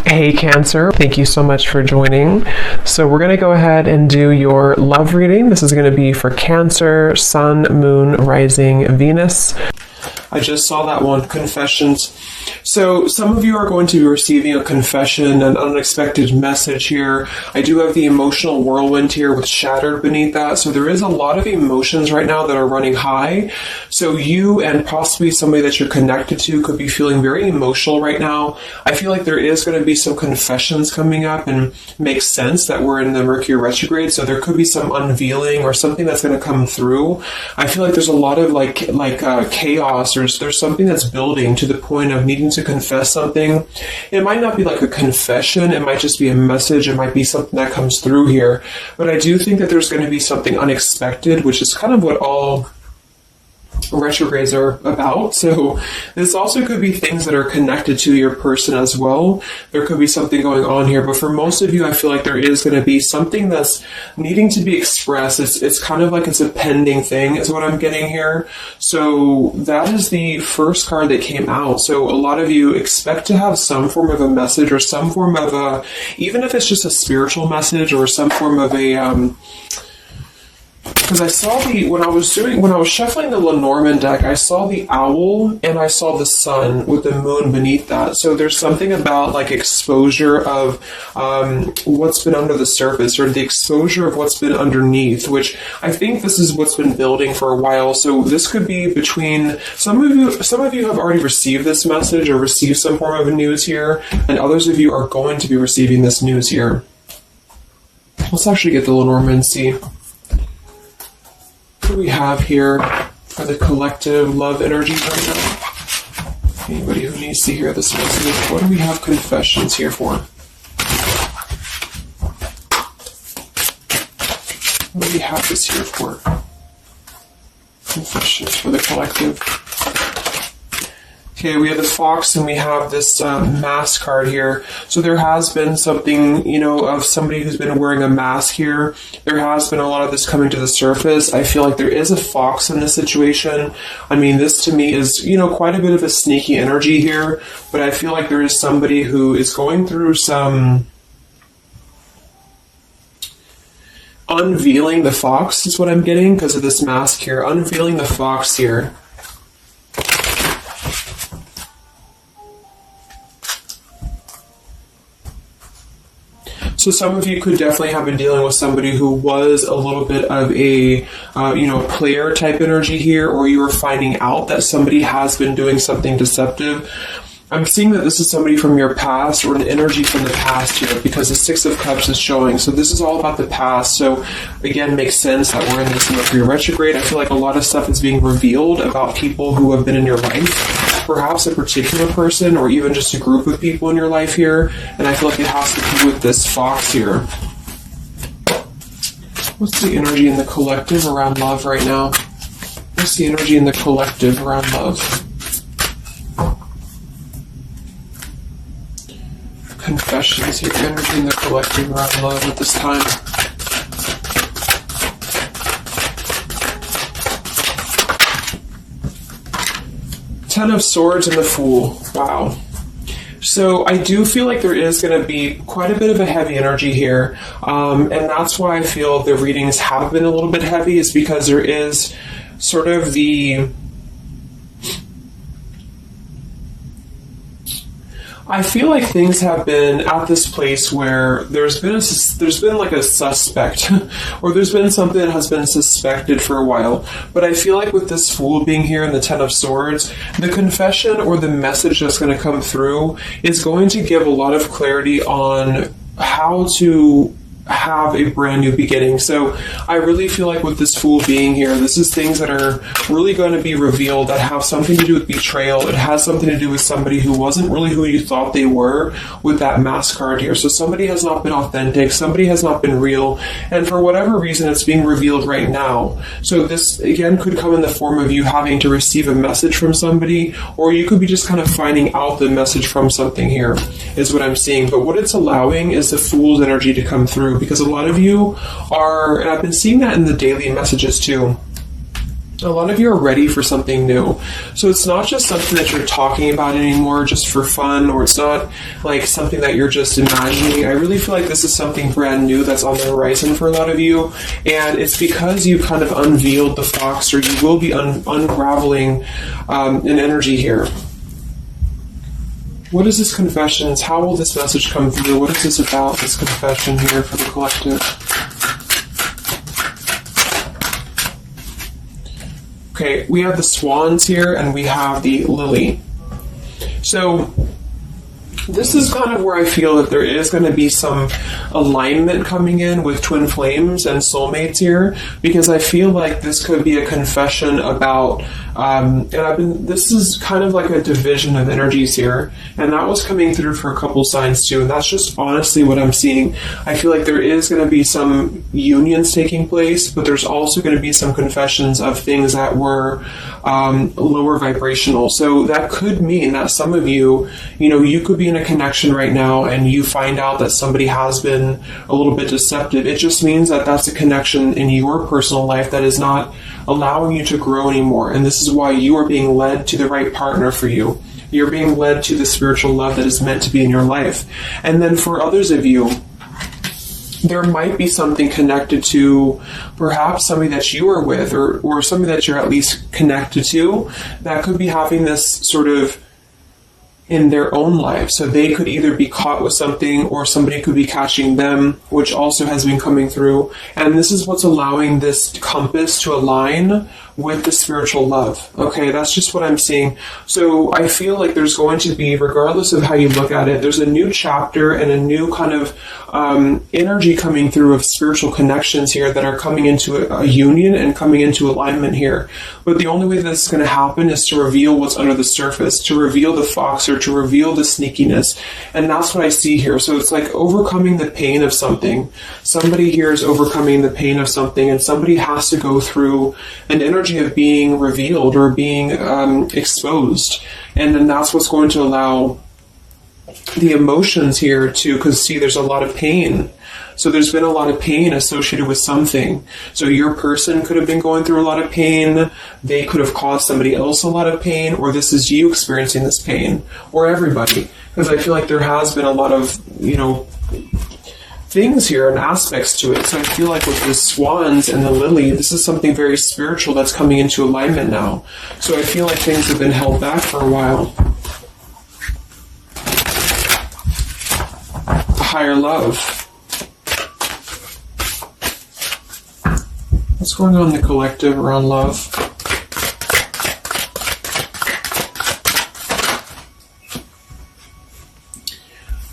Hey Cancer, thank you so much for joining. So we're going to go ahead and do your love reading. This is going to be for Cancer, Sun, Moon, Rising, Venus. I just saw that one, confessions. So some of you are going to be receiving a confession, an unexpected message here. I do have the emotional whirlwind here with shattered beneath that. So there is a lot of emotions right now that are running high. So you and possibly somebody that you're connected to could be feeling very emotional right now. I feel like there is going to be some confessions coming up, and makes sense that we're in the Mercury retrograde. So there could be some unveiling or something that's going to come through. I feel like there's a lot of chaos. There's something that's building to the point of needing to confess something. It might not be like a confession, it might just be a message, it might be something that comes through here. But I do think that there's going to be something unexpected, which is kind of what all retrogrades are about. So this also could be things that are connected to your person as well. There could be something going on here, but for most of you, I feel like there is going to be something that's needing to be expressed. It's kind of like it's a pending thing is what I'm getting here. So that is the first card that came out. So a lot of you expect to have some form of a message or some form of a, even if it's just a spiritual message or some form of a, because I saw when I was shuffling the Lenormand deck, I saw the owl and I saw the sun with the moon beneath that. So there's something about like exposure of what's been under the surface, or the exposure of what's been underneath, which I think this is what's been building for a while. So this could be between some of you have already received this message or received some form of news here, and others of you are going to be receiving this news here. Let's actually get the Lenormand and see what do we have here for the collective love energy right now. Anybody who needs to hear this message, what do we have confessions here for? What do we have this here for? Confessions for the collective. Okay, we have the fox and we have this mask card here. So there has been something, of somebody who's been wearing a mask here. There has been a lot of this coming to the surface. I feel like there is a fox in this situation. I mean, this to me is, quite a bit of a sneaky energy here. But I feel like there is somebody who is going through some unveiling the fox is what I'm getting because of this mask here. Unveiling the fox here. So some of you could definitely have been dealing with somebody who was a little bit of a, player type energy here, or you were finding out that somebody has been doing something deceptive. I'm seeing that this is somebody from your past or an energy from the past here because the Six of Cups is showing. So this is all about the past. So again, makes sense that we're in this Mercury retrograde. I feel like a lot of stuff is being revealed about people who have been in your life. Perhaps a particular person or even just a group of people in your life here. And I feel like it has to do with this fox here. What's the energy in the collective around love right now? What's the energy in the collective around love? Confessions here, energy in the collective around love at this time. Ten of Swords and the Fool. Wow. So I do feel like there is going to be quite a bit of a heavy energy here. And that's why I feel the readings have been a little bit heavy, is because there is sort of the... I feel like things have been at this place where there's been like a suspect, or there's been something that has been suspected for a while. But I feel like with this Fool being here in the Ten of Swords, the confession or the message that's going to come through is going to give a lot of clarity on how to have a brand new beginning. So I really feel like with this Fool being here, this is things that are really going to be revealed that have something to do with betrayal. It has something to do with somebody who wasn't really who you thought they were with that mask card here. So somebody has not been authentic, somebody has not been real, and for whatever reason it's being revealed right now. So this again could come in the form of you having to receive a message from somebody, or you could be just kind of finding out the message from something here, is what I'm seeing. But what it's allowing is the Fool's energy to come through, because a lot of you are, and I've been seeing that in the daily messages too, A lot of you are ready for something new. So it's not just something that you're talking about anymore just for fun, or it's not like something that you're just imagining. I really feel like this is something brand new that's on the horizon for a lot of you. And it's because you kind of unveiled the fox, or you will be unraveling an energy here. What is this confession? How will this message come through? What is this about, this confession here for the collective? Okay, we have the swans here, and we have the lily. So this is kind of where I feel that there is going to be some alignment coming in with twin flames and soulmates here, because I feel like this could be a confession about, this is kind of like a division of energies here, and that was coming through for a couple signs too, and that's just honestly what I'm seeing. I feel like there is going to be some unions taking place, but there's also going to be some confessions of things that were lower vibrational. So that could mean that some of you, you could be in a connection right now and you find out that somebody has been a little bit deceptive. It just means that that's a connection in your personal life that is not allowing you to grow anymore. And this is why you are being led to the right partner for you. You're being led to the spiritual love that is meant to be in your life. And then for others of you, there might be something connected to perhaps somebody that you are with, or somebody that you're at least connected to, that could be having this sort of in their own life. So they could either be caught with something, or somebody could be catching them, which also has been coming through. And this is what's allowing this compass to align with the spiritual love. Okay, that's just what I'm seeing. So I feel like there's going to be, regardless of how you look at it, there's a new chapter and a new kind of energy coming through of spiritual connections here that are coming into a union and coming into alignment here. But the only way this is going to happen is to reveal what's under the surface, to reveal the fox, or to reveal the sneakiness. And that's what I see here. So it's like overcoming the pain of something. Somebody here is overcoming the pain of something, and somebody has to go through an energy of being revealed or being exposed. And then that's what's going to allow the emotions here to, because see, there's a lot of pain. So there's been a lot of pain associated with something. So your person could have been going through a lot of pain. They could have caused somebody else a lot of pain, or this is you experiencing this pain, or everybody. Because I feel like there has been a lot of, things here and aspects to it. So I feel like with the swans and the lily, this is something very spiritual that's coming into alignment now. So I feel like things have been held back for a while. Higher love. What's going on in the collective around love?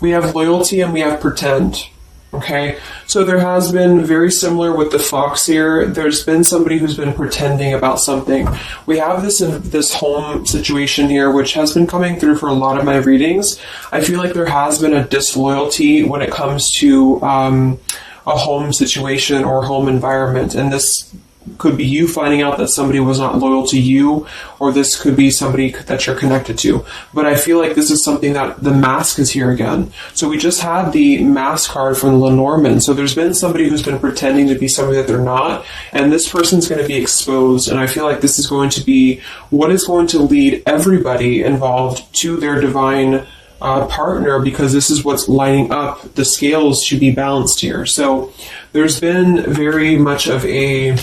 We have loyalty and we have pretend. Okay, so there has been, very similar with the fox here, there's been somebody who's been pretending about something. We have this home situation here, which has been coming through for a lot of my readings. I feel like there has been a disloyalty when it comes to a home situation or home environment, and this could be you finding out that somebody was not loyal to you, or this could be somebody that you're connected to. But I feel like this is something that the mask is here again. So we just had the mask card from Lenormand. So there's been somebody who's been pretending to be somebody that they're not, and this person's going to be exposed. And I feel like this is going to be what is going to lead everybody involved to their divine partner, because this is what's lining up. The scales should be balanced here. So there's been very much of a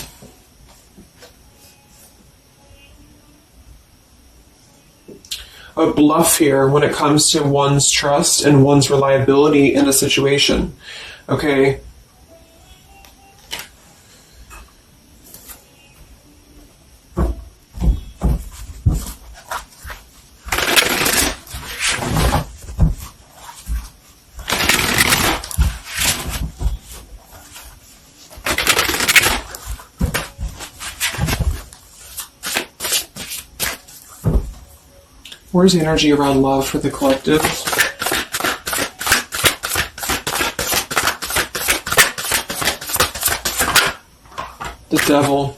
bluff here when it comes to one's trust and one's reliability in a situation. Okay. Where's the energy around love for the collective? The devil.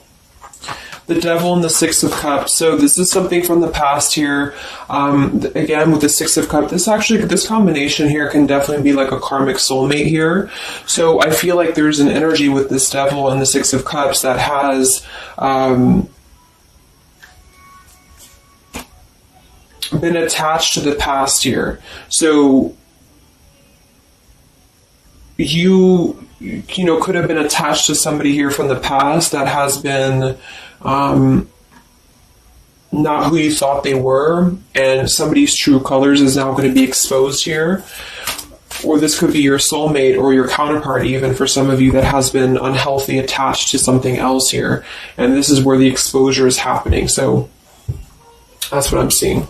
The devil and the Six of Cups. So this is something from the past here. Again, with the Six of Cups, this combination here can definitely be like a karmic soulmate here. So I feel like there's an energy with this devil and the Six of Cups that has been attached to the past here. So you could have been attached to somebody here from the past that has been not who you thought they were, and somebody's true colors is now going to be exposed here. Or this could be your soulmate or your counterpart, even for some of you, that has been unhealthy attached to something else here. And this is where the exposure is happening. So that's what I'm seeing.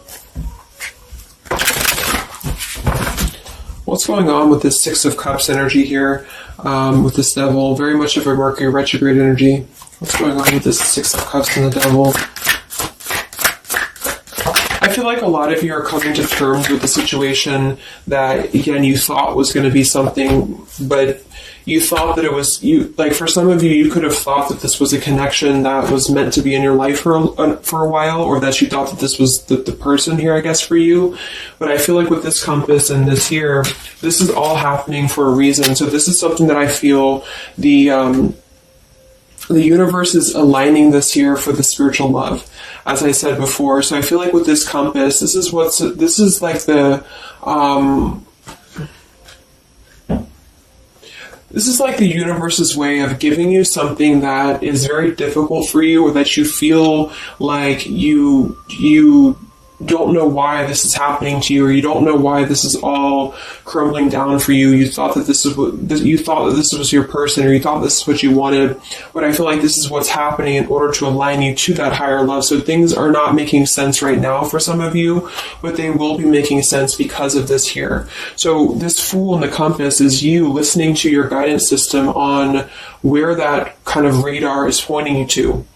What's going on with this Six of Cups energy here, with this Devil? Very much of a Mercury retrograde energy. What's going on with this Six of Cups and the Devil? I feel like a lot of you are coming to terms with the situation that, again, you thought was going to be something, but you thought that it was, like for some of you, you could have thought that this was a connection that was meant to be in your life for a while, or that you thought that this was the person here, I guess, for you. But I feel like with this compass and this here, this is all happening for a reason. So this is something that I feel the universe is aligning this here for the spiritual love, as I said before. So I feel like with this compass, this is like the universe's way of giving you something that is very difficult for you, or that you feel like you don't know why this is happening to you, or you don't know why this is all crumbling down for you. You thought that this was your person, or you thought this is what you wanted. But I feel like this is what's happening in order to align you to that higher love. So things are not making sense right now for some of you, but they will be making sense because of this here. So this Fool in the compass is you listening to your guidance system on where that kind of radar is pointing you to.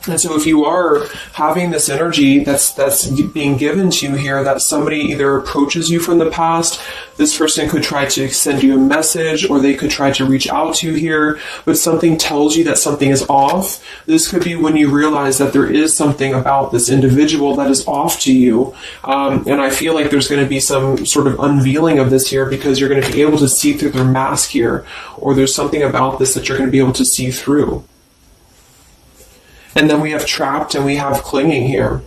And so if you are having this energy that's being given to you here, that somebody either approaches you from the past, this person could try to send you a message, or they could try to reach out to you here, but something tells you that something is off. This could be when you realize that there is something about this individual that is off to you. And I feel like there's going to be some sort of unveiling of this here, because you're going to be able to see through their mask here, or there's something about this that you're going to be able to see through. And then we have trapped and we have clinging here.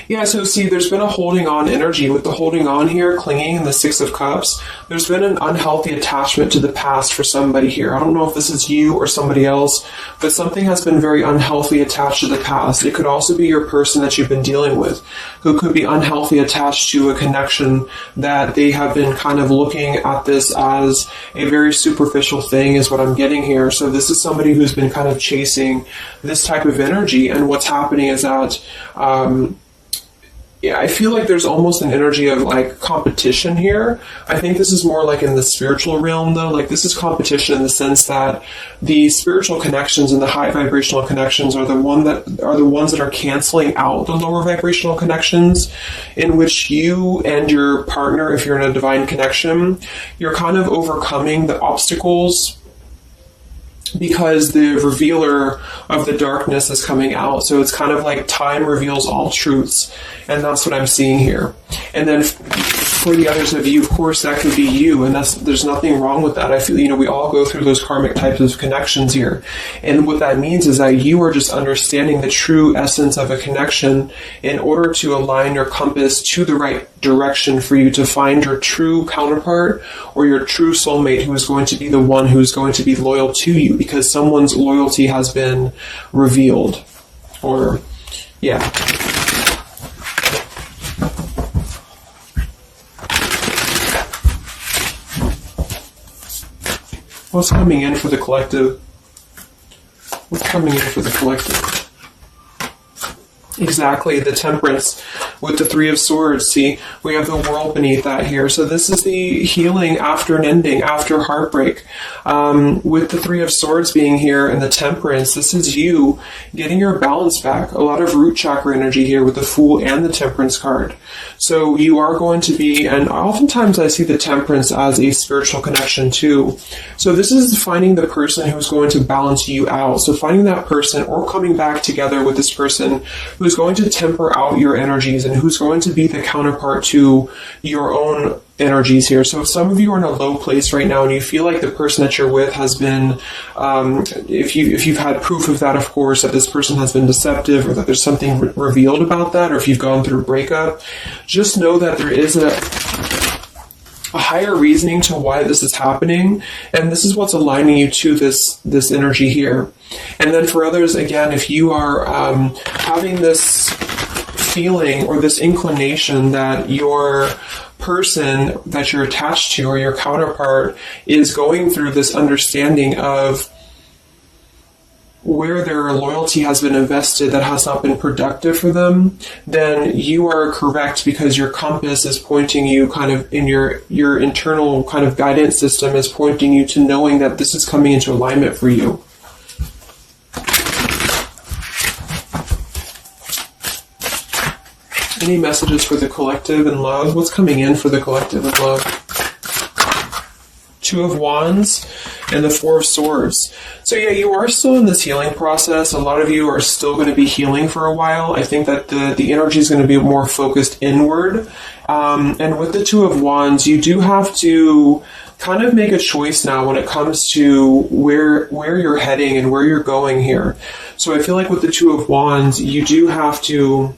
Yeah, so see, there's been a holding on energy. With the holding on here, clinging, and the Six of Cups, there's been an unhealthy attachment to the past for somebody here. I don't know if this is you or somebody else, but something has been very unhealthy attached to the past. It could also be your person that you've been dealing with, who could be unhealthy attached to a connection that they have been kind of looking at this as a very superficial thing, is what I'm getting here. So this is somebody who's been kind of chasing this type of energy, and what's happening is that yeah, I feel like there's almost an energy of like competition here. I think this is more like in the spiritual realm, though. Like this is competition in the sense that the spiritual connections and the high vibrational connections are the ones that are canceling out the lower vibrational connections, in which you and your partner, if you're in a divine connection, you're kind of overcoming the obstacles, because the revealer of the darkness is coming out. So it's kind of like time reveals all truths, and that's what I'm seeing here. And then for the others of you, of course, that could be you, and there's nothing wrong with that. I feel, we all go through those karmic types of connections here. And what that means is that you are just understanding the true essence of a connection in order to align your compass to the right direction for you to find your true counterpart, or your true soulmate, who is going to be the one who's going to be loyal to you, because someone's loyalty has been revealed. Or, yeah. What's coming in for the collective? What's coming in for the collective? Exactly, the Temperance with the Three of Swords. See, we have the World beneath that here. So this is the healing after an ending, after heartbreak. With the Three of Swords being here and the Temperance, this is you getting your balance back. A lot of root chakra energy here with the Fool and the Temperance card. So you are going to be, and oftentimes I see the Temperance as a spiritual connection too. So this is finding the person who's going to balance you out. So finding that person, or coming back together with this person who's who's going to temper out your energies and who's going to be the counterpart to your own energies here. So if some of you are in a low place right now and you feel like the person that you're with has been, if you've had proof of that, of course, that this person has been deceptive or that there's something revealed about that, or if you've gone through a breakup, just know that there is a higher reasoning to why this is happening, and this is what's aligning you to this energy here. And then for others, again, if you are having this feeling or this inclination that your person that you're attached to or your counterpart is going through this understanding of where their loyalty has been invested that has not been productive for them, then you are correct, because your compass is pointing you kind of in your internal kind of guidance system is pointing you to knowing that this is coming into alignment for you. Any messages for the collective and love? What's coming in for the collective and love? Two of Wands and the Four of Swords. So yeah, you are still in this healing process. A lot of you are still going to be healing for a while. I think that the energy is going to be more focused inward. And with the Two of Wands, you do have to kind of make a choice now when it comes to where you're heading and where you're going here. So I feel like with the Two of Wands, you do have to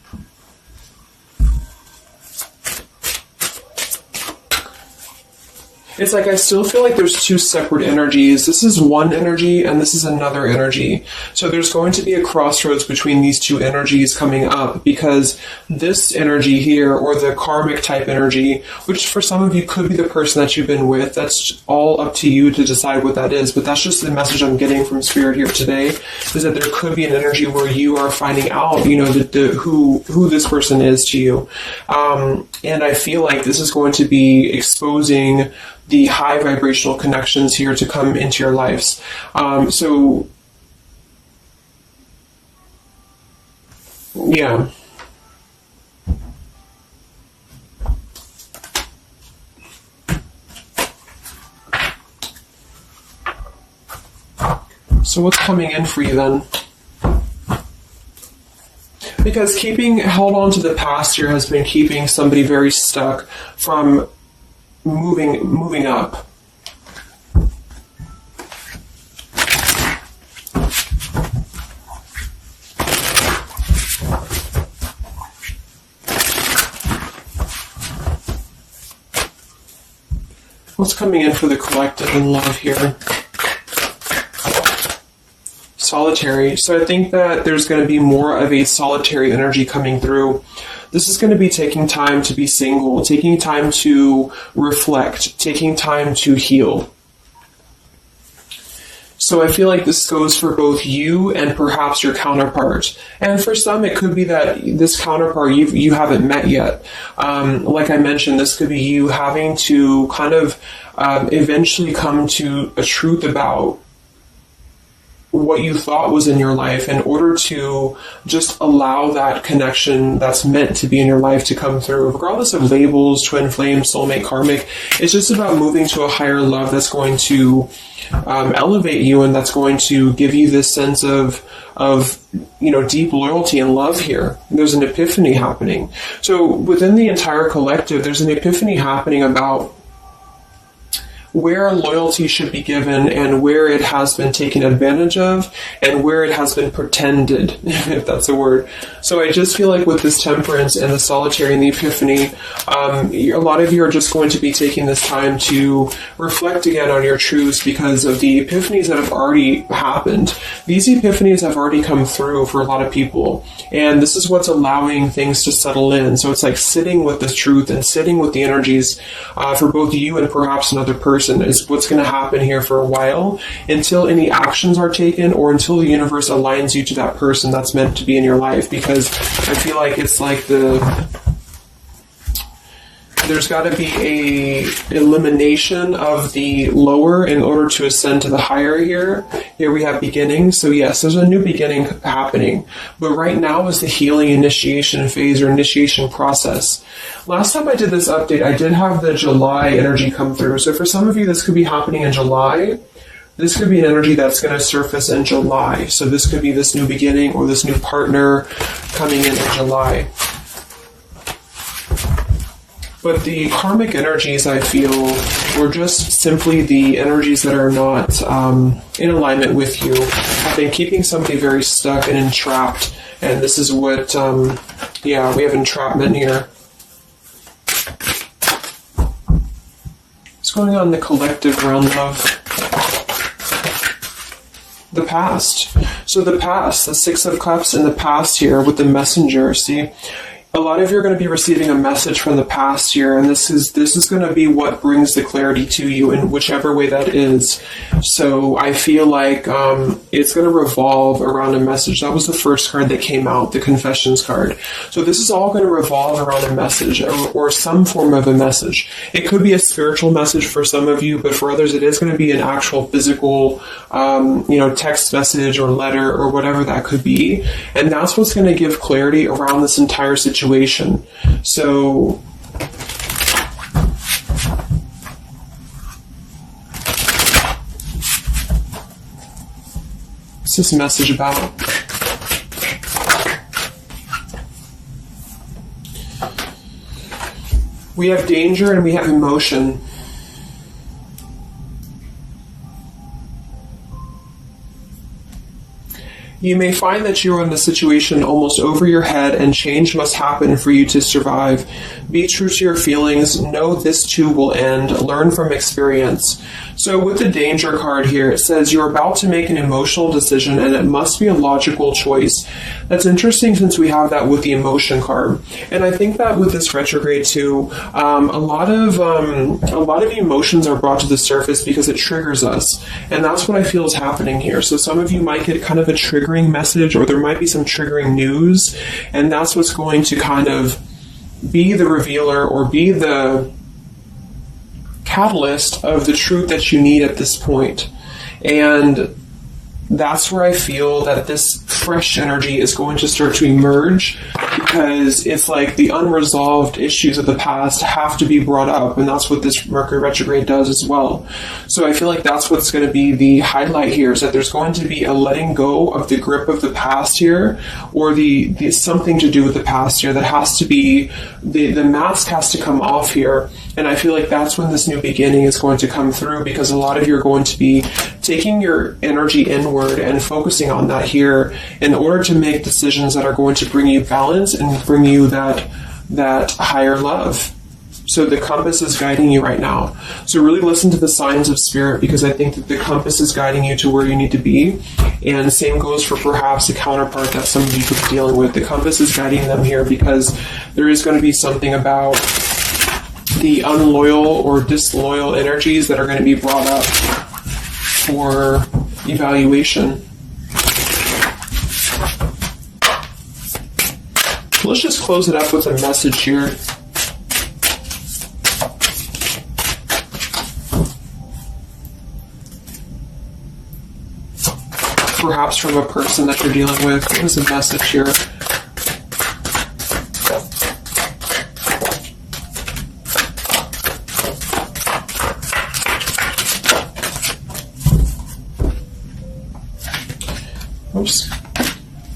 it's like I still feel like there's two separate energies. This is one energy and this is another energy. So there's going to be a crossroads between these two energies coming up, because this energy here, or the karmic type energy, which for some of you could be the person that you've been with, that's all up to you to decide what that is. But that's just the message I'm getting from Spirit here today, is that there could be an energy where you are finding out, you know, who this person is to you. And I feel like this is going to be exposing the high vibrational connections here to come into your lives. So, yeah. So what's coming in for you then? Because held on to the past here has been keeping somebody very stuck from moving up. What's coming in for the collective and love here? Solitary. So I think that there's going to be more of a solitary energy coming through. This is going to be taking time to be single, taking time to reflect, taking time to heal. So I feel like this goes for both you and perhaps your counterpart. And for some, it could be that this counterpart you haven't met yet. Like I mentioned, this could be you having to kind of eventually come to a truth about what you thought was in your life in order to just allow that connection that's meant to be in your life to come through, regardless of labels, twin flame, soulmate, karmic. It's just about moving to a higher love that's going to elevate you, and that's going to give you this sense of deep loyalty and love here. There's an epiphany happening. So within the entire collective, there's an epiphany happening about where loyalty should be given and where it has been taken advantage of and where it has been pretended, if that's a word. So I just feel like with this temperance and the solitary and the epiphany, a lot of you are just going to be taking this time to reflect again on your truths because of the epiphanies that have already happened. These epiphanies have already come through for a lot of people, and this is what's allowing things to settle in. So it's like sitting with the truth and sitting with the energies for both you and perhaps another person is what's going to happen here for a while, until any actions are taken or until the universe aligns you to that person that's meant to be in your life. Because I feel like it's like there's got to be a elimination of the lower in order to ascend to the higher here. Here we have beginning. So yes, there's a new beginning happening. But right now is the healing initiation phase or initiation process. Last time I did this update, I did have the July energy come through. So for some of you, this could be happening in July. This could be an energy that's going to surface in July. So this could be this new beginning or this new partner coming in July. But the karmic energies, I feel, were just simply the energies that are not in alignment with you. Have been keeping somebody very stuck and entrapped. And this is what, we have entrapment here. What's going on in the collective realm of the past? So the past, the Six of Cups in the past here with the Messenger, see? A lot of you are going to be receiving a message from the past here, and this is going to be what brings the clarity to you in whichever way that is. So I feel like it's going to revolve around a message. That was the first card that came out, the Confessions card. So this is all going to revolve around a message or some form of a message. It could be a spiritual message for some of you, but for others it is going to be an actual physical text message or letter or whatever that could be. And that's what's going to give clarity around this entire situation. So what's this message about? We have danger and we have emotion. You may find that you are in a situation almost over your head and change must happen for you to survive. Be true to your feelings. Know this too will end. Learn from experience. So with the danger card here, it says you're about to make an emotional decision and it must be a logical choice. That's interesting since we have that with the emotion card. And I think that with this retrograde too, a lot of emotions are brought to the surface because it triggers us. And that's what I feel is happening here. So some of you might get kind of a triggering message, or there might be some triggering news, and that's what's going to kind of be the revealer or be the catalyst of the truth that you need at this point. And that's where I feel that this fresh energy is going to start to emerge, because it's like the unresolved issues of the past have to be brought up, and that's what this Mercury retrograde does as well. So I feel like that's what's going to be the highlight here, is that there's going to be a letting go of the grip of the past here, or the something to do with the past here that has to be, the mask has to come off here. And I feel like that's when this new beginning is going to come through, because a lot of you are going to be taking your energy inward and focusing on that here in order to make decisions that are going to bring you balance and bring you that higher love. So the compass is guiding you right now. So really listen to the signs of spirit, because I think that the compass is guiding you to where you need to be. And the same goes for perhaps a counterpart that some of you could be dealing with. The compass is guiding them here because there is going to be something about the unloyal or disloyal energies that are going to be brought up for evaluation. Let's just close it up with a message here. Perhaps from a person that you're dealing with. What is the message here? Oops.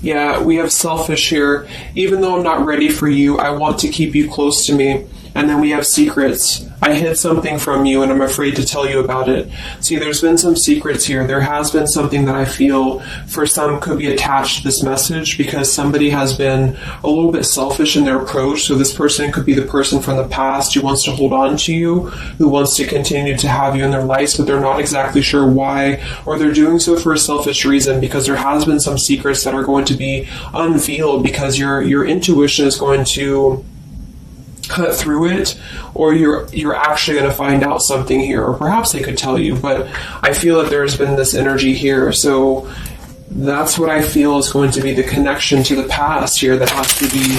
Yeah, we have selfish here. Even though I'm not ready for you, I want to keep you close to me. And then we have secrets. I hid something from you and I'm afraid to tell you about it. See, there's been some secrets here. There has been something that I feel for some could be attached to this message, because somebody has been a little bit selfish in their approach. So this person could be the person from the past who wants to hold on to you, who wants to continue to have you in their lives, but they're not exactly sure why, or they're doing so for a selfish reason, because there has been some secrets that are going to be unveiled, because your intuition is going to cut through it, or you're actually going to find out something here, or perhaps they could tell you, but I feel that there's been this energy here. So that's what I feel is going to be the connection to the past here that has to be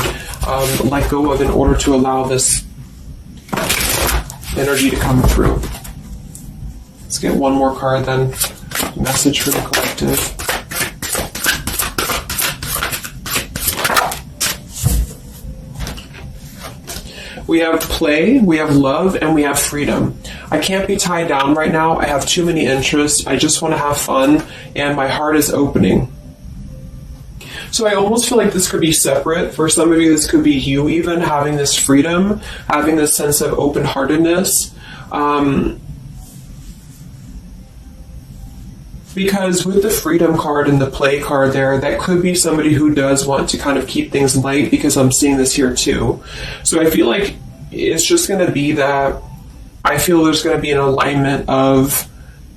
let go of in order to allow this energy to come through. Let's get one more card then. Message for the collective. We have play, we have love, and we have freedom. I can't be tied down right now. I have too many interests. I just want to have fun, and my heart is opening. So I almost feel like this could be separate. For some of you, this could be you even having this freedom, having this sense of open-heartedness. Because with the freedom card and the play card there, that could be somebody who does want to kind of keep things light, because I'm seeing this here too. So I feel like it's just going to be that I feel there's going to be an alignment of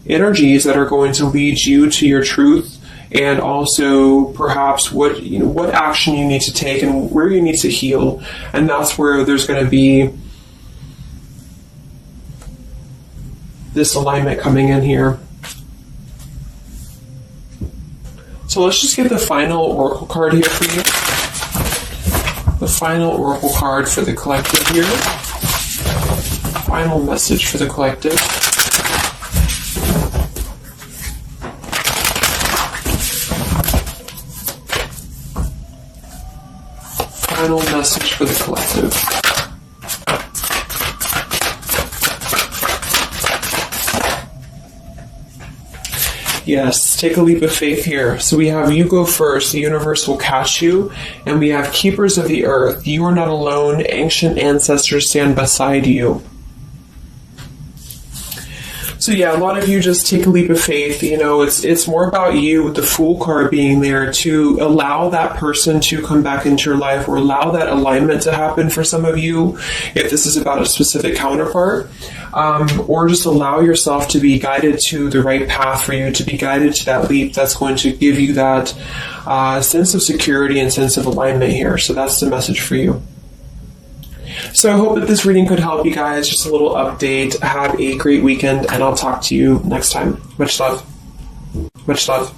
energies that are going to lead you to your truth, and also perhaps what action you need to take and where you need to heal. And that's where there's going to be this alignment coming in here. So let's just get the final oracle card here for you. The final oracle card for the collective here. Final message for the collective. Final message for the collective. Yes, take a leap of faith here. So we have you go first, the universe will catch you. And we have keepers of the earth. You are not alone. Ancient ancestors stand beside you. So yeah, a lot of you just take a leap of faith. It's more about you with the Fool card being there to allow that person to come back into your life, or allow that alignment to happen for some of you, if this is about a specific counterpart, or just allow yourself to be guided to the right path for you, to be guided to that leap that's going to give you that sense of security and sense of alignment here. So that's the message for you. So I hope that this reading could help you guys. Just a little update. Have a great weekend, and I'll talk to you next time. Much love. Much love.